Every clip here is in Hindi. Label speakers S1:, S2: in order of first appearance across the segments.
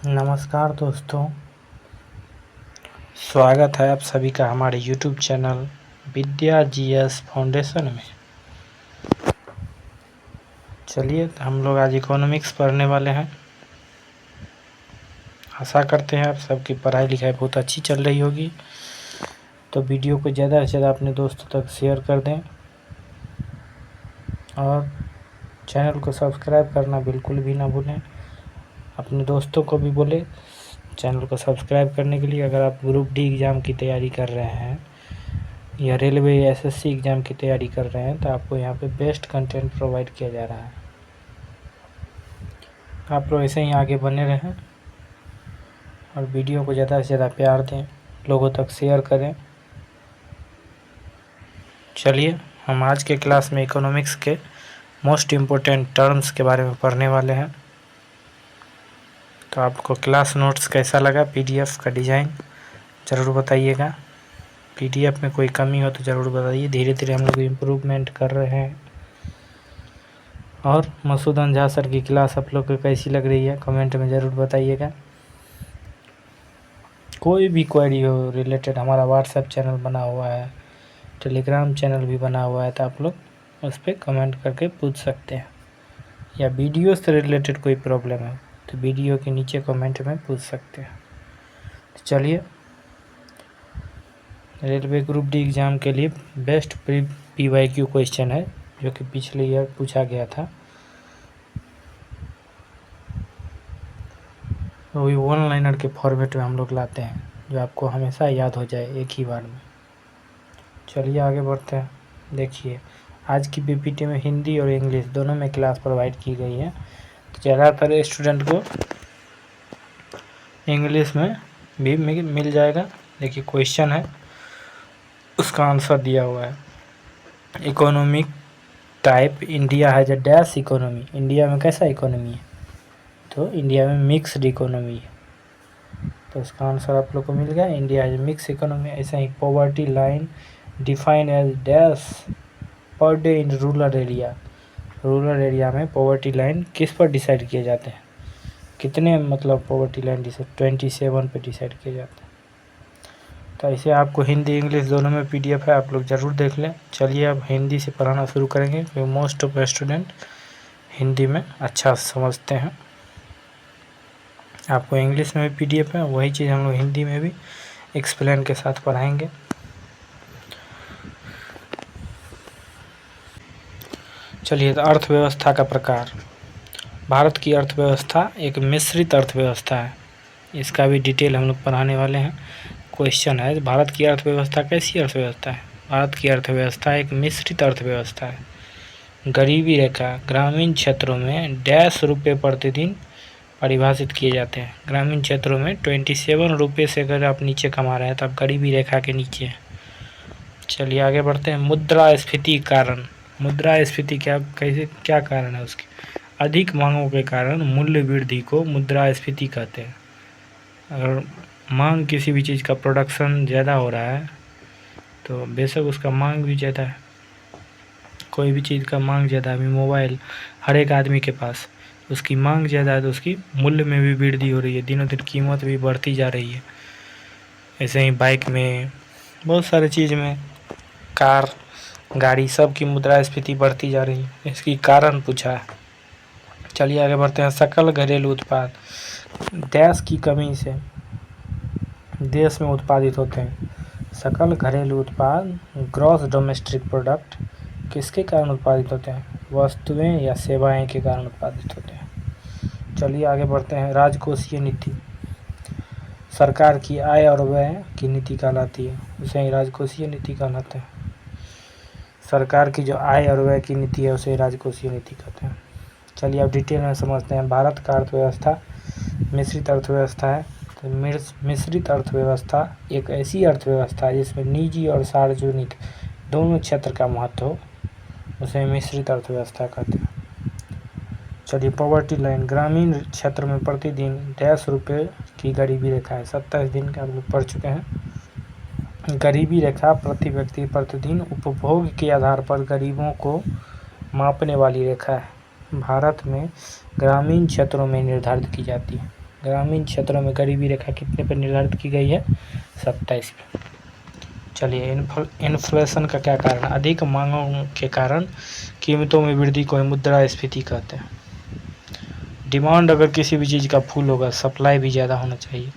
S1: नमस्कार दोस्तों, स्वागत है आप सभी का हमारे YouTube चैनल विद्या जीएस फाउंडेशन में। चलिए हम लोग आज इकोनॉमिक्स पढ़ने वाले हैं। आशा करते हैं आप सबकी पढ़ाई लिखाई बहुत अच्छी चल रही होगी। तो वीडियो को ज़्यादा से ज़्यादा अपने दोस्तों तक शेयर कर दें और चैनल को सब्सक्राइब करना बिल्कुल भी ना भूलें। अपने दोस्तों को भी बोले चैनल को सब्सक्राइब करने के लिए। अगर आप ग्रुप डी एग्ज़ाम की तैयारी कर रहे हैं या रेलवे एसएससी एग्ज़ाम की तैयारी कर रहे हैं तो आपको यहाँ पे बेस्ट कंटेंट प्रोवाइड किया जा रहा है। आप लोग ऐसे ही आगे बने रहें और वीडियो को ज़्यादा से ज़्यादा प्यार दें, लोगों तक शेयर करें। चलिए हम आज के क्लास में इकोनॉमिक्स के मोस्ट इम्पोर्टेंट टर्म्स के बारे में पढ़ने वाले हैं। तो आपको क्लास नोट्स कैसा लगा, पीडीएफ का डिज़ाइन ज़रूर बताइएगा। पीडीएफ में कोई कमी हो तो ज़रूर बताइए। धीरे धीरे हम लोग इम्प्रूवमेंट कर रहे हैं। और मसूदन झा सर की क्लास आप लोग को कैसी लग रही है कमेंट में ज़रूर बताइएगा। कोई भी क्वेरी हो रिलेटेड, हमारा व्हाट्सएप चैनल बना हुआ है, टेलीग्राम चैनल भी बना हुआ है, तो आप लोग उस पर कमेंट करके पूछ सकते हैं। या वीडियो से रिलेटेड कोई प्रॉब्लम है तो वीडियो के नीचे कमेंट में पूछ सकते हैं। तो चलिए, रेलवे ग्रुप डी एग्ज़ाम के लिए बेस्ट PYQ क्वेश्चन है जो कि पिछले ईयर पूछा गया था। वही वन लाइनर के फॉर्मेट में हम लोग लाते हैं जो आपको हमेशा याद हो जाए एक ही बार में। चलिए आगे बढ़ते हैं। देखिए, आज की PPT में हिंदी और इंग्लिश दोनों में क्लास प्रोवाइड की गई है। तो ज़्यादातर स्टूडेंट को इंग्लिश में भी मिल जाएगा। देखिए क्वेश्चन है, उसका आंसर दिया हुआ है। Economic type India has a dash economy. India में कैसा इकोनॉमी है? तो इंडिया में मिक्स्ड इकोनॉमी है। तो उसका आंसर आप लोग को मिल गया, इंडिया हैज मिक्स इकोनॉमी। ऐसा ही poverty line define as dash per day in rural area. Rural area में पॉवर्टी लाइन किस पर डिसाइड किए जाते हैं? कितने मतलब पॉवर्टी लाइन 27 पे डिसाइड किए जाते हैं। तो ऐसे आपको हिंदी इंग्लिश दोनों में PDF है, आप लोग ज़रूर देख लें। चलिए अब हिंदी से पढ़ाना शुरू करेंगे क्योंकि मोस्ट ऑफ स्टूडेंट हिंदी में अच्छा समझते हैं। आपको इंग्लिश में भी PDF है, वही चीज़ हम लोग हिंदी में भी एक्सप्लेन के साथ पढ़ाएंगे। चलिए, तो अर्थव्यवस्था का प्रकार। भारत की अर्थव्यवस्था एक मिश्रित अर्थव्यवस्था है। इसका भी डिटेल हम लोग पढ़ाने वाले हैं। क्वेश्चन है, भारत की अर्थव्यवस्था कैसी अर्थव्यवस्था है? भारत की अर्थव्यवस्था एक मिश्रित अर्थव्यवस्था है। गरीबी रेखा ग्रामीण क्षेत्रों में डैश रुपये प्रतिदिन परिभाषित किए जाते हैं। ग्रामीण क्षेत्रों में 27 रुपये से अगर आप नीचे कमा रहे हैं तो आप गरीबी रेखा के नीचे हैं। चलिए आगे बढ़ते हैं। मुद्रास्फीति कारण। मुद्रास्फीति क्या कारण है उसकी? अधिक मांगों के कारण मूल्य वृद्धि को मुद्रास्फीति कहते हैं। अगर मांग किसी भी चीज़ का प्रोडक्शन ज़्यादा हो रहा है तो बेशक उसका मांग भी ज़्यादा है। कोई भी चीज़ का मांग ज़्यादा है, अभी मोबाइल हर एक आदमी के पास, उसकी मांग ज़्यादा है तो उसकी मूल्य में भी वृद्धि हो रही है, दिनों दिन कीमत भी बढ़ती जा रही है। ऐसे ही बाइक में, बहुत सारे चीज़ में, कार गाड़ी सब की मुद्रास्फीति बढ़ती जा रही है। इसकी कारण पूछा है। चलिए आगे बढ़ते हैं। सकल घरेलू उत्पाद डैश की कमी से देश में उत्पादित होते हैं। सकल घरेलू उत्पाद ग्रॉस डोमेस्टिक प्रोडक्ट किसके कारण उत्पादित होते हैं? वस्तुएं या सेवाएं के कारण उत्पादित होते हैं। चलिए आगे बढ़ते हैं। राजकोषीय नीति सरकार की आय और व्यय की नीति कहलाती है, उसे ही राजकोषीय नीति कहलाते हैं। सरकार की जो आय और व्यय की नीति है उसे राजकोषीय नीति कहते हैं। चलिए अब डिटेल में समझते हैं। भारत का अर्थव्यवस्था मिश्रित अर्थव्यवस्था है। तो मिश्रित अर्थव्यवस्था एक ऐसी अर्थव्यवस्था है जिसमें निजी और सार्वजनिक दोनों क्षेत्र का महत्व हो, उसे मिश्रित अर्थव्यवस्था कहते हैं। चलिए, पॉवर्टी लाइन ग्रामीण क्षेत्र में प्रतिदिन डैश रुपये की गरीबी रेखा है। 27 दिन का हम लोग पढ़ चुके हैं। गरीबी रेखा प्रति व्यक्ति प्रतिदिन उपभोग के आधार पर गरीबों को मापने वाली रेखा है। भारत में ग्रामीण क्षेत्रों में निर्धारित की जाती है। ग्रामीण क्षेत्रों में गरीबी रेखा कितने पर निर्धारित की गई है? 27 पे। चलिए, इन्फ्लेशन का क्या कारण है? अधिक मांगों के कारण कीमतों में वृद्धि को मुद्रास्फीति कहते हैं। डिमांड अगर किसी भी चीज़ का फुल होगा, सप्लाई भी ज़्यादा होना चाहिए,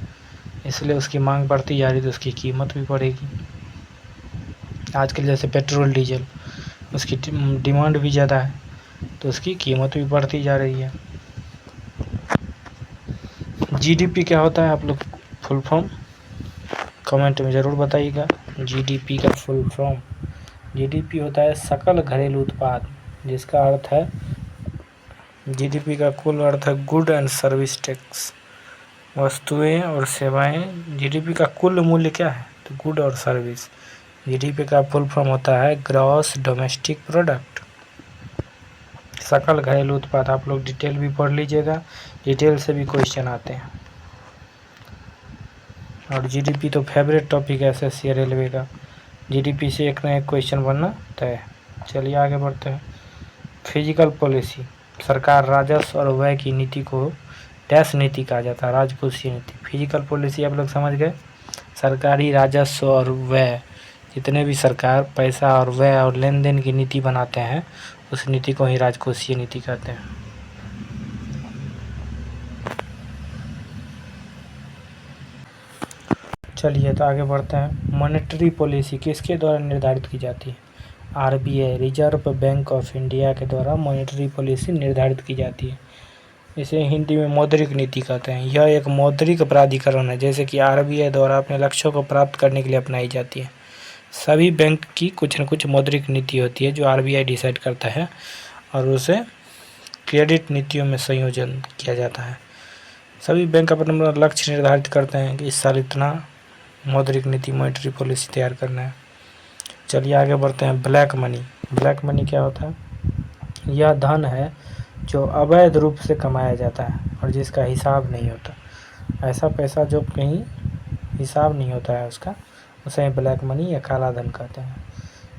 S1: इसलिए उसकी मांग बढ़ती जा रही तो उसकी कीमत भी बढ़ेगी। आजकल जैसे पेट्रोल डीजल, उसकी डिमांड भी ज़्यादा है तो उसकी कीमत भी बढ़ती जा रही है। जीडीपी क्या होता है? आप लोग फुल फॉर्म कमेंट में ज़रूर बताइएगा। जीडीपी का फुल फॉर्म, जीडीपी होता है सकल घरेलू उत्पाद, जिसका अर्थ है, जीडीपी का कुल अर्थ है गुड एंड सर्विस टैक्स, वस्तुएं और सेवाएं। जीडीपी का कुल मूल्य क्या है? तो गुड और सर्विस। जीडीपी का फुल फॉर्म होता है ग्रॉस डोमेस्टिक प्रोडक्ट, सकल घरेलू उत्पाद। आप लोग डिटेल भी पढ़ लीजिएगा, डिटेल से भी क्वेश्चन आते हैं। और जीडीपी तो फेवरेट टॉपिक है एसएससी रेलवे का, जीडीपी से एक न एक क्वेश्चन बनना तय। चलिए आगे बढ़ते हैं। फिजिकल पॉलिसी, सरकार राजस्व और व्यय की नीति को डैश नीति कहा जाता है? राजकोषीय नीति। फिजिकल पॉलिसी आप लोग समझ गए, सरकारी राजस्व और व्यय, जितने भी सरकार पैसा और व्यय और लेन देन की नीति बनाते हैं, उस नीति को ही राजकोषीय नीति कहते हैं। चलिए तो आगे बढ़ते हैं। मॉनेटरी पॉलिसी किसके द्वारा निर्धारित की जाती है? RBI, reserve bank of India के द्वारा मॉनेटरी पॉलिसी निर्धारित की जाती है। इसे हिंदी में मौद्रिक नीति कहते हैं। यह एक मौद्रिक प्राधिकरण है, जैसे कि आरबीआई द्वारा अपने लक्ष्यों को प्राप्त करने के लिए अपनाई जाती है। सभी बैंक की कुछ न कुछ मौद्रिक नीति होती है जो आरबीआई डिसाइड करता है, और उसे क्रेडिट नीतियों में संयोजन किया जाता है। सभी बैंक अपना लक्ष्य निर्धारित करते हैं कि इस साल इतना मौद्रिक नीति, मॉनेटरी पॉलिसी तैयार करना है। चलिए आगे बढ़ते हैं। ब्लैक मनी, ब्लैक मनी क्या होता है? यह धन है जो अवैध रूप से कमाया जाता है और जिसका हिसाब नहीं होता। ऐसा पैसा जो कहीं हिसाब नहीं होता है उसका, उसे ब्लैक मनी या काला धन कहते हैं।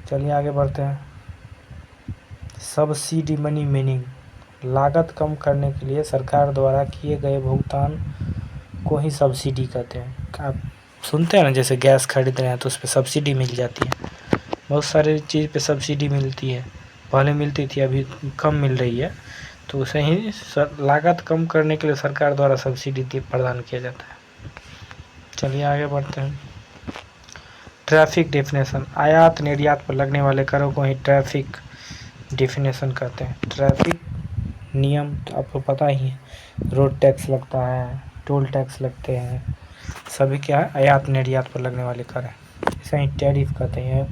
S1: चलिए आगे बढ़ते हैं। सब्सिडी मनी मीनिंग, लागत कम करने के लिए सरकार द्वारा किए गए भुगतान को ही सब्सिडी कहते हैं। आप सुनते हैं ना, जैसे गैस खरीद रहे हैं तो उस पर सब्सिडी मिल जाती है, बहुत सारे चीज़ पे सब्सिडी मिलती है, पहले मिलती थी अभी कम मिल रही है, तो उसे ही लागत कम करने के लिए सरकार द्वारा सब्सिडी प्रदान किया जाता है। चलिए आगे बढ़ते हैं। ट्रैफिक डेफिनेशन, आयात निर्यात पर लगने वाले करों को ही ट्रैफिक डेफिनेशन कहते हैं। ट्रैफिक नियम तो आपको पता ही है, रोड टैक्स लगता है, टोल टैक्स लगते हैं, सभी क्या है? आयात निर्यात पर लगने वाले कर हैं। इसे ही टैरिफ कहते हैं।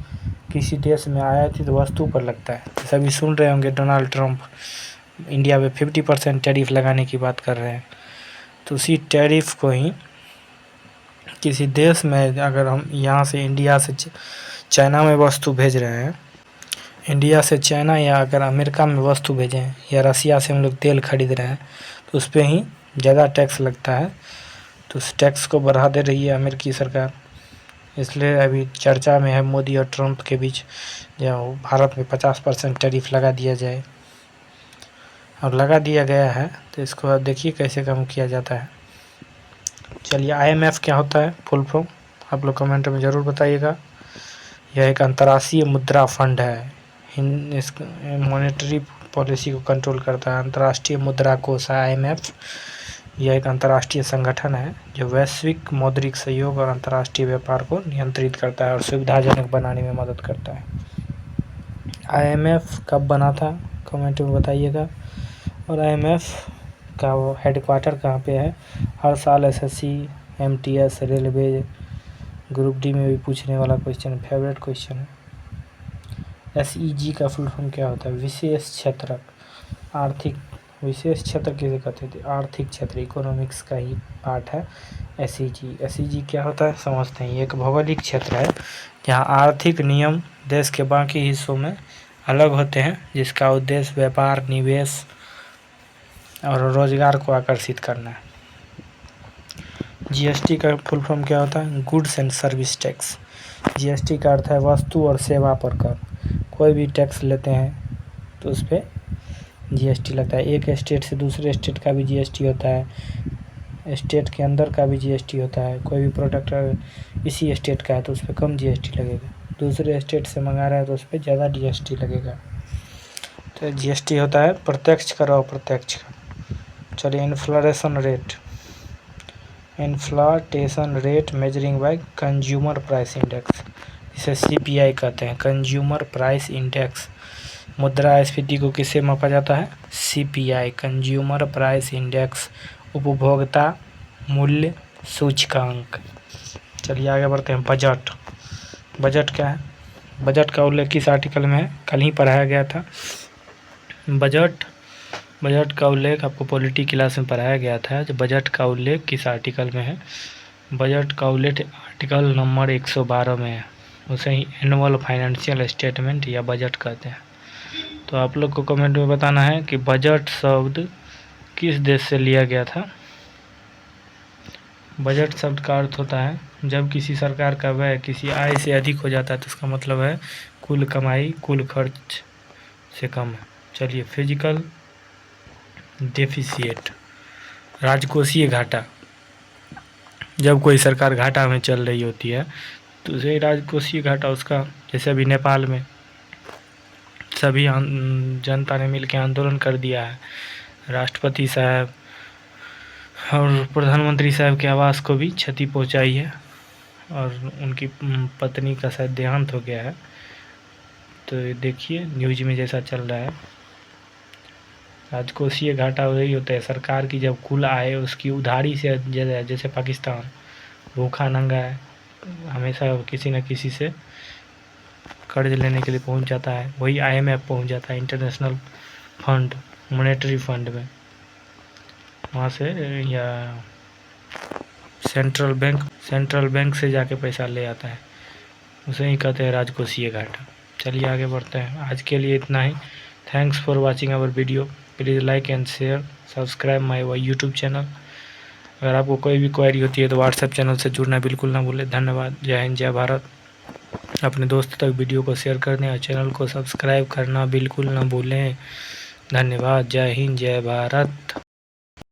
S1: किसी देश में आयातित वस्तु पर लगता है। सभी सुन रहे होंगे डोनाल्ड ट्रंप इंडिया पे 50% टैरिफ लगाने की बात कर रहे हैं, तो उसी टैरिफ को ही किसी देश में, अगर हम यहाँ से इंडिया से चाइना में वस्तु भेज रहे हैं, इंडिया से चाइना, या अगर अमेरिका में वस्तु भेजें, या रसिया से हम लोग तेल खरीद रहे हैं, तो उस पर ही ज़्यादा टैक्स लगता है। तो उस टैक्स को बढ़ा दे रही है अमेरिकी सरकार, इसलिए अभी चर्चा में है मोदी और ट्रंप के बीच, जो भारत में 50% टैरिफ लगा दिया जाए, और लगा दिया गया है, तो इसको अब देखिए कैसे कम किया जाता है। चलिए, आईएमएफ क्या होता है? फुल फॉर्म आप लोग कमेंट में ज़रूर बताइएगा। यह एक अंतर्राष्ट्रीय मुद्रा फंड है, इस मॉनेटरी पॉलिसी को कंट्रोल करता है। अंतर्राष्ट्रीय मुद्रा कोष आईएमएफ, यह एक अंतर्राष्ट्रीय संगठन है जो वैश्विक मौद्रिक सहयोग और अंतर्राष्ट्रीय व्यापार को नियंत्रित करता है और सुविधाजनक बनाने में मदद करता है। आईएमएफ कब बना था? कमेंट में बताइएगा। और आईएमएफ का वो हेडक्वार्टर कहाँ पे है? हर साल SSC, MTS, railway, group D में भी पूछने वाला क्वेश्चन, फेवरेट क्वेश्चन है। एसईजी का फुल फॉर्म क्या होता है? विशेष क्षेत्रक आर्थिक, विशेष क्षेत्र किसे कहते थे? आर्थिक क्षेत्र, इकोनॉमिक्स का ही पार्ट है एसईजी। एसईजी क्या होता है समझते हैं। ये एक भौगोलिक क्षेत्र है जहाँ आर्थिक नियम देश के बाकी हिस्सों में अलग होते हैं, जिसका उद्देश्य व्यापार, निवेश और रोजगार को आकर्षित करना है। जीएसटी का फुल फॉर्म क्या होता है? Goods and service tax. GST का अर्थ है वस्तु और सेवा पर कर। कोई भी टैक्स लेते हैं तो उस पर जीएसटी लगता है। एक स्टेट से दूसरे स्टेट का भी जीएसटी होता है, स्टेट के अंदर का भी जीएसटी होता है। कोई भी प्रोडक्ट अगर इसी स्टेट का है तो उस पर कम जीएसटी लगेगा, दूसरे स्टेट से मंगा रहा है तो उस पर ज़्यादा जीएसटी लगेगा। तो जीएसटी होता है प्रत्यक्ष कर और अप्रत्यक्ष कर। चलिए, inflation rate measuring by consumer price index, इसे सीपीआई कहते हैं, कंज्यूमर प्राइस इंडेक्स। मुद्रास्फीति को किससे मापा जाता है? सीपीआई, कंज्यूमर प्राइस इंडेक्स, उपभोक्ता मूल्य सूचकांक। चलिए आगे बढ़ते हैं। बजट क्या है? बजट का उल्लेख किस आर्टिकल में है? कल ही पढ़ाया गया था। बजट का उल्लेख आपको पॉलिटी क्लास में पढ़ाया गया था। जो बजट का उल्लेख किस आर्टिकल में है? बजट का उल्लेख आर्टिकल नंबर 112 में है। उसे ही एनुअल फाइनेंशियल स्टेटमेंट या बजट कहते हैं। तो आप लोग को कमेंट में बताना है कि बजट शब्द किस देश से लिया गया था। बजट शब्द का अर्थ होता है जब किसी सरकार का व्यय किसी आय से अधिक हो जाता है, तो इसका मतलब है कुल कमाई कुल खर्च से कम है। चलिए, फिजिकल डेफिसिएट, राजकोषीय घाटा। जब कोई सरकार घाटा में चल रही होती है तो उसे राजकोषीय घाटा उसका, जैसे अभी नेपाल में सभी जनता ने मिलकर आंदोलन कर दिया है, राष्ट्रपति साहब और प्रधानमंत्री साहब के आवास को भी क्षति पहुंचाई है और उनकी पत्नी का शायद देहांत हो गया है। तो देखिए न्यूज में जैसा चल रहा है, राजकोषीय घाटा वही होता है सरकार की जब कुल आय उसकी उधारी से ज़्यादा। जैसे पाकिस्तान भूखा नंगा है, हमेशा किसी न किसी से कर्ज लेने के लिए पहुंच जाता है, वही आईएमएफ पहुंच जाता है, इंटरनेशनल फंड, मॉनेटरी फंड में, वहाँ से या सेंट्रल बैंक से जाके पैसा ले आता है, उसे ही कहते हैं राजकोषीय घाटा। चलिए आगे बढ़ते हैं। आज के लिए इतना ही। Thanks for watching our video. Please like and share, subscribe my YouTube channel. अगर आपको कोई भी क्वेरी होती है तो व्हाट्सएप चैनल से जुड़ना बिल्कुल ना भूलें। धन्यवाद। जय हिंद, जय भारत। अपने दोस्तों तक वीडियो को शेयर कर दें और चैनल को सब्सक्राइब करना बिल्कुल ना भूलें। धन्यवाद। जय हिंद, जय भारत।